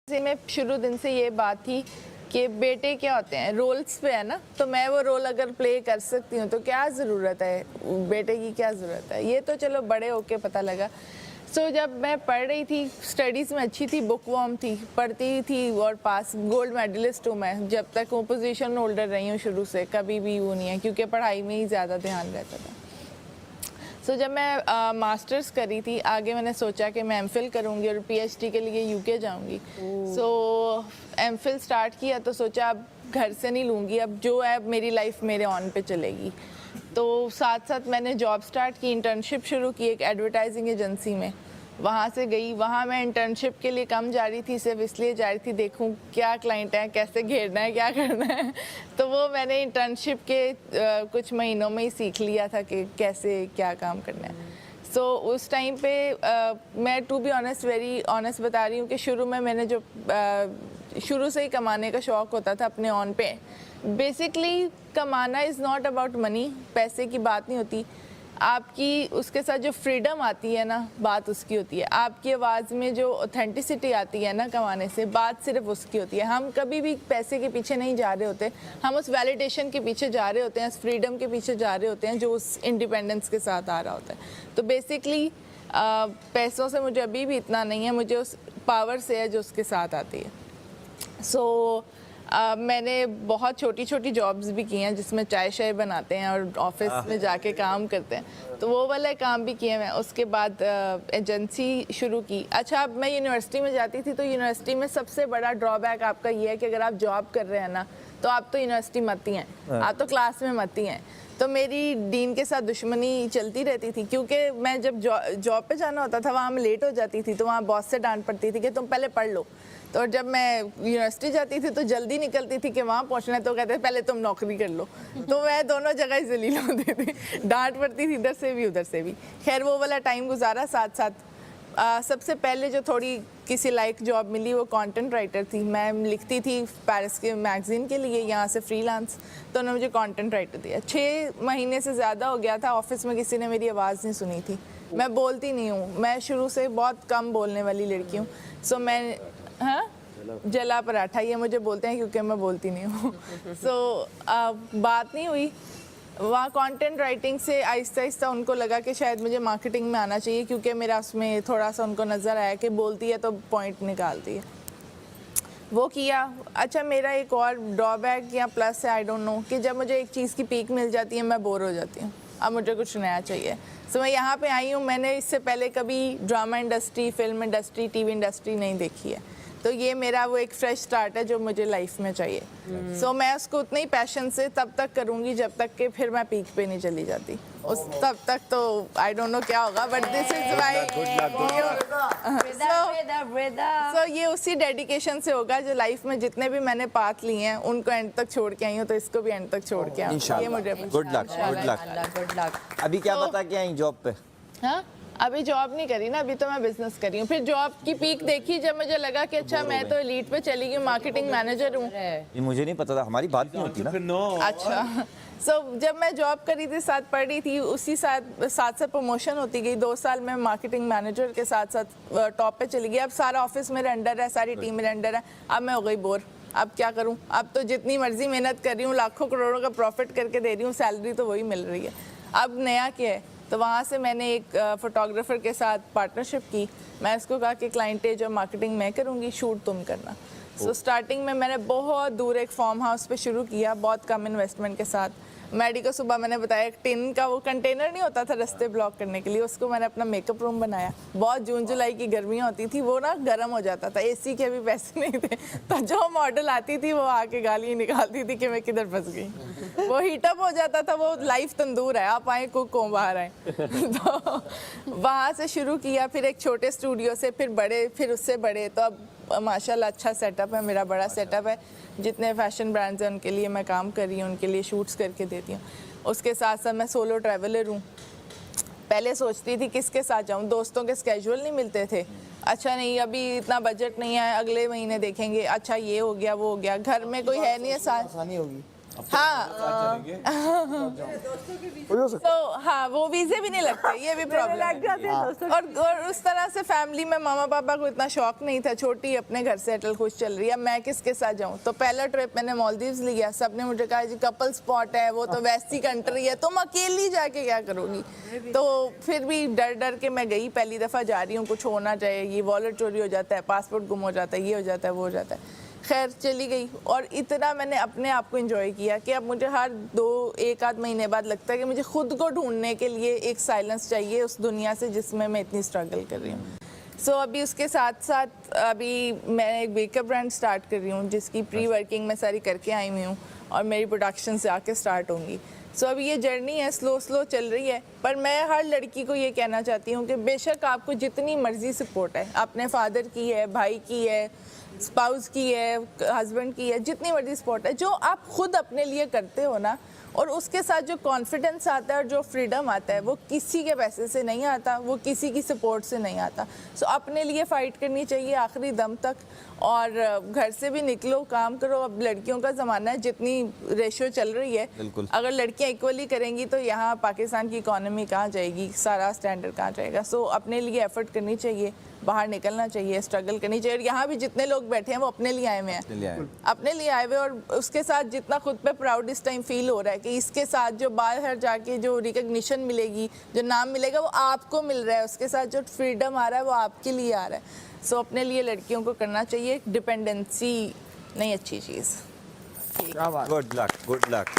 में शुरू दिन से ये बात थी कि बेटे क्या होते हैं, रोल्स पे है ना, तो मैं वो रोल अगर प्ले कर सकती हूँ तो क्या ज़रूरत है, बेटे की क्या ज़रूरत है। ये तो चलो बड़े होके पता लगा। सो जब मैं पढ़ रही थी, स्टडीज़ में अच्छी थी, बुक वॉर्म थी, पढ़ती थी और पास गोल्ड मेडलिस्ट हूँ मैं। जब तक वो पोजीशन होल्डर रही हूँ शुरू से, कभी भी वो नहीं है, क्योंकि पढ़ाई में ही ज़्यादा ध्यान रहता था। सो जब मैं मास्टर्स करी थी, आगे मैंने सोचा कि मैं एमफिल करूँगी और पीएचडी के लिए यूके जाऊँगी। सो एमफिल स्टार्ट किया तो सोचा अब घर से नहीं लूँगी, अब जो है मेरी लाइफ मेरे ऑन पे चलेगी। तो साथ साथ मैंने जॉब स्टार्ट की, इंटर्नशिप शुरू की एक एडवर्टाइजिंग एजेंसी में। वहाँ से गई, वहाँ मैं इंटर्नशिप के लिए कम जा रही थी, सिर्फ इसलिए जा रही थी देखूँ क्या क्लाइंट है, कैसे घेरना है, क्या करना है। तो वो मैंने इंटर्नशिप के कुछ महीनों में ही सीख लिया था कि कैसे क्या काम करना है। सो उस टाइम पे मैं to be honest, very honest बता रही हूँ कि शुरू में मैंने जो शुरू से ही कमाने का शौक़ होता था अपने ऑन पे। बेसिकली कमाना इज़ नॉट अबाउट मनी, पैसे की बात नहीं होती। आपकी उसके साथ जो फ्रीडम आती है ना, बात उसकी होती है। आपकी आवाज़ में जो ऑथेंटिसिटी आती है ना कमाने से, बात सिर्फ उसकी होती है। हम कभी भी पैसे के पीछे नहीं जा रहे होते, हम उस वैलिडेशन के पीछे जा रहे होते हैं, उस फ्रीडम के पीछे जा रहे होते हैं जो उस इंडिपेंडेंस के साथ आ रहा होता है। तो बेसिकली पैसों से मुझे अभी भी इतना नहीं है, मुझे उस पावर से है जो उसके साथ आती है। सो मैंने बहुत छोटी छोटी जॉब्स भी की हैं जिसमें चाय शाय बनाते हैं और ऑफिस में जाके काम करते हैं, तो वो वाला काम भी किए मैं। उसके बाद एजेंसी शुरू की। अच्छा, अब मैं यूनिवर्सिटी में जाती थी, तो यूनिवर्सिटी में सबसे बड़ा ड्रॉबैक आपका ये है कि अगर आप जॉब कर रहे हैं ना, तो आप तो यूनिवर्सिटी मत ही हैं, आप तो क्लास में मत ही हैं। तो मेरी डीन के साथ दुश्मनी चलती रहती थी, क्योंकि मैं जब जॉब पे जाना होता था वहाँ मैं लेट हो जाती थी, तो वहाँ बॉस से डांट पड़ती थी कि तुम पहले पढ़ लो। तो जब मैं यूनिवर्सिटी जाती थी तो जल्दी निकलती थी कि वहाँ पहुँचना है, तो कहते पहले तुम नौकरी कर लो। तो मैं दोनों जगह जलील होती थी, डांट पड़ती थी इधर से भी उधर से भी। खैर वो वाला टाइम गुजारा। साथ साथ सबसे पहले जो थोड़ी किसी लाइक जॉब मिली वो कंटेंट राइटर थी। मैं लिखती थी पेरिस के मैगज़ीन के लिए, यहाँ से फ्रीलांस, तो उन्होंने मुझे कंटेंट राइटर दिया। 6 महीने से ज़्यादा हो गया था, ऑफिस में किसी ने मेरी आवाज़ नहीं सुनी थी। मैं बोलती नहीं हूँ, मैं शुरू से बहुत कम बोलने वाली लड़की हूँ। सो मैं, हाँ, जला पराठा ये मुझे बोलते हैं क्योंकि मैं बोलती नहीं हूँ। सो बात नहीं हुई वहाँ। कंटेंट राइटिंग से आहिस्ता आहिस्ता उनको लगा कि शायद मुझे मार्केटिंग में आना चाहिए, क्योंकि मेरा उसमें थोड़ा सा उनको नज़र आया कि बोलती है तो पॉइंट निकालती है। वो किया। अच्छा, मेरा एक और ड्रॉबैक या प्लस है, आई डोंट नो, कि जब मुझे एक चीज़ की पीक मिल जाती है मैं बोर हो जाती हूँ, अब मुझे कुछ नया चाहिए। सो मैं यहाँ पे आई हूँ, मैंने इससे पहले कभी drama industry, film industry, TV industry नहीं देखी है, तो ये मेरा वो एक फ्रेश स्टार्ट है जो मुझे लाइफ में चाहिए। सो मैं उसको उतने ही पैशन से तब तक करूँगी जब तक कि फिर मैं पीक पे नहीं चली जाती। उस तब तक तो आई डोंट नो क्या होगा, बट दिस इज माय, सो ये उसी डेडिकेशन से होगा जो लाइफ में जितने भी मैंने पाथ लिए हैं उनको एंड तक छोड़ के आई हूँ, तो इसको भी एंड तक छोड़ के आई हूँ। ये मुझे गुड लक। अभी क्या बता के आई जॉब पे? हाँ, अभी जॉब नहीं करी ना, अभी तो मैं बिजनेस करी हूँ। फिर जॉब की पीक देखी जब मुझे लगा कि अच्छा मैं तो एलीट पे चली गई, मार्केटिंग मैनेजर हूँ। ये मुझे नहीं पता था, हमारी बात नहीं होती ना। अच्छा, सो जब मैं जॉब करी थी, साथ पढ़ रही थी, उसी साथ प्रमोशन होती गई। 2 साल में मार्केटिंग मैनेजर के साथ साथ टॉप पे चली गई। अब सारा ऑफिस मेरे अंडर है, सारी टीम मेरे अंडर है। अब मैं हो गई बोर, अब क्या करूं? अब तो जितनी मर्जी मेहनत कर रही हूँ, लाखों करोड़ों का प्रॉफिट करके दे रही हूँ, सैलरी तो वही मिल रही है। अब नया क्या है? तो वहाँ से मैंने एक फोटोग्राफर के साथ पार्टनरशिप की। मैं उसको कहा कि क्लाइंटेज और मार्केटिंग मैं करूँगी, शूट तुम करना। सो स्टार्टिंग में मैंने बहुत दूर एक फार्म हाउस पे शुरू किया, बहुत कम इन्वेस्टमेंट के साथ। मैडी को सुबह मैंने बताया, एक टिन का वो कंटेनर नहीं होता था रास्ते ब्लॉक करने के लिए, उसको मैंने अपना मेकअप रूम बनाया। बहुत जून जुलाई की गर्मियाँ होती थी, वो ना गर्म हो जाता था, एसी के भी पैसे नहीं थे, तो जो मॉडल आती थी वो आके गाली निकालती थी कि मैं किधर फंस गई। वो हीटअप हो जाता था, वो लाइफ तंदूर है, आप आए कुक हो, बाहर आए। तो वहाँ से शुरू किया, फिर एक छोटे स्टूडियो से फिर बड़े, फिर उससे बड़े। तो अब माशाल्लाह अच्छा सेटअप है, मेरा बड़ा सेटअप है। जितने फैशन ब्रांड्स हैं उनके लिए मैं काम कर रही हूँ, उनके लिए शूट्स करके देती हूँ। उसके साथ साथ मैं सोलो ट्रैवलर हूँ। पहले सोचती थी किसके साथ जाऊँ, दोस्तों के स्केड्यूल नहीं मिलते थे। अच्छा नहीं, अभी इतना बजट नहीं है, अगले महीने देखेंगे, अच्छा ये हो गया वो हो गया, घर में कोई है नहीं है, साथ आसानी होगी। हाँ तो हाँ वो वीजे भी नहीं लगते, ये भी प्रॉब्लम लग जाते हैं दोस्तों। और उस तरह से फैमिली में मामा पापा को इतना शौक नहीं था, छोटी अपने घर सेटल खुश चल रही है, अब मैं किसके साथ जाऊं। तो पहला ट्रिप मैंने मालदीव्स लिया, सबने मुझे कहा जी कपल स्पॉट है, वो तो वैसी कंट्री है, तुम अकेली जाके क्या करोगी। तो फिर भी डर डर के मैं गई, पहली दफ़ा जा रही हूँ, कुछ होना चाहिए, ये वॉलेट चोरी हो जाता है, पासपोर्ट गुम हो जाता है, ये हो जाता है, वो हो जाता है। खैर चली गई और इतना मैंने अपने आप को एंजॉय किया कि अब मुझे हर एक आध महीने बाद लगता है कि मुझे खुद को ढूंढने के लिए एक साइलेंस चाहिए उस दुनिया से जिसमें मैं इतनी स्ट्रगल कर रही हूँ। सो अभी उसके साथ साथ अभी मैं एक मेकअप ब्रांड स्टार्ट कर रही हूँ जिसकी प्री वर्किंग मैं सारी करके आई हुई हूँ और मेरी प्रोडक्शन से आके स्टार्ट होंगी। सो अभी ये जर्नी है, स्लो स्लो चल रही है, पर मैं हर लड़की को ये कहना चाहती हूँ कि बेशक आपको जितनी मर्जी सपोर्ट है, अपने फादर की है, भाई की है, स्पाउस की है, हस्बैंड की है, जितनी बड़ी सपोर्ट है, जो आप खुद अपने लिए करते हो ना, और उसके साथ जो कॉन्फिडेंस आता है और जो फ्रीडम आता है, वो किसी के पैसे से नहीं आता, वो किसी की सपोर्ट से नहीं आता। सो अपने लिए फ़ाइट करनी चाहिए आखिरी दम तक, और घर से भी निकलो, काम करो। अब लड़कियों का ज़माना है, जितनी रेशियो चल रही है, अगर लड़कियां इक्वली करेंगी तो यहाँ पाकिस्तान की इकॉनमी कहाँ जाएगी, सारा स्टैंडर्ड कहाँ जाएगा। सो अपने लिए एफर्ट करनी चाहिए, बाहर निकलना चाहिए, स्ट्रगल करनी चाहिए। और यहाँ भी जितने लोग बैठे हैं वो अपने लिए आए हुए हैं, अपने लिए आए हुए, और उसके साथ जितना खुद पे प्राउड इस टाइम फील हो रहा है कि इसके साथ जो बाहर जाके जो रिकग्निशन मिलेगी, जो नाम मिलेगा, वो आपको मिल रहा है, उसके साथ जो फ्रीडम आ रहा है वो आपके लिए आ रहा है। सो अपने लिए लड़कियों को करना चाहिए, डिपेंडेंसी नहीं अच्छी चीज़। Good luck, good luck.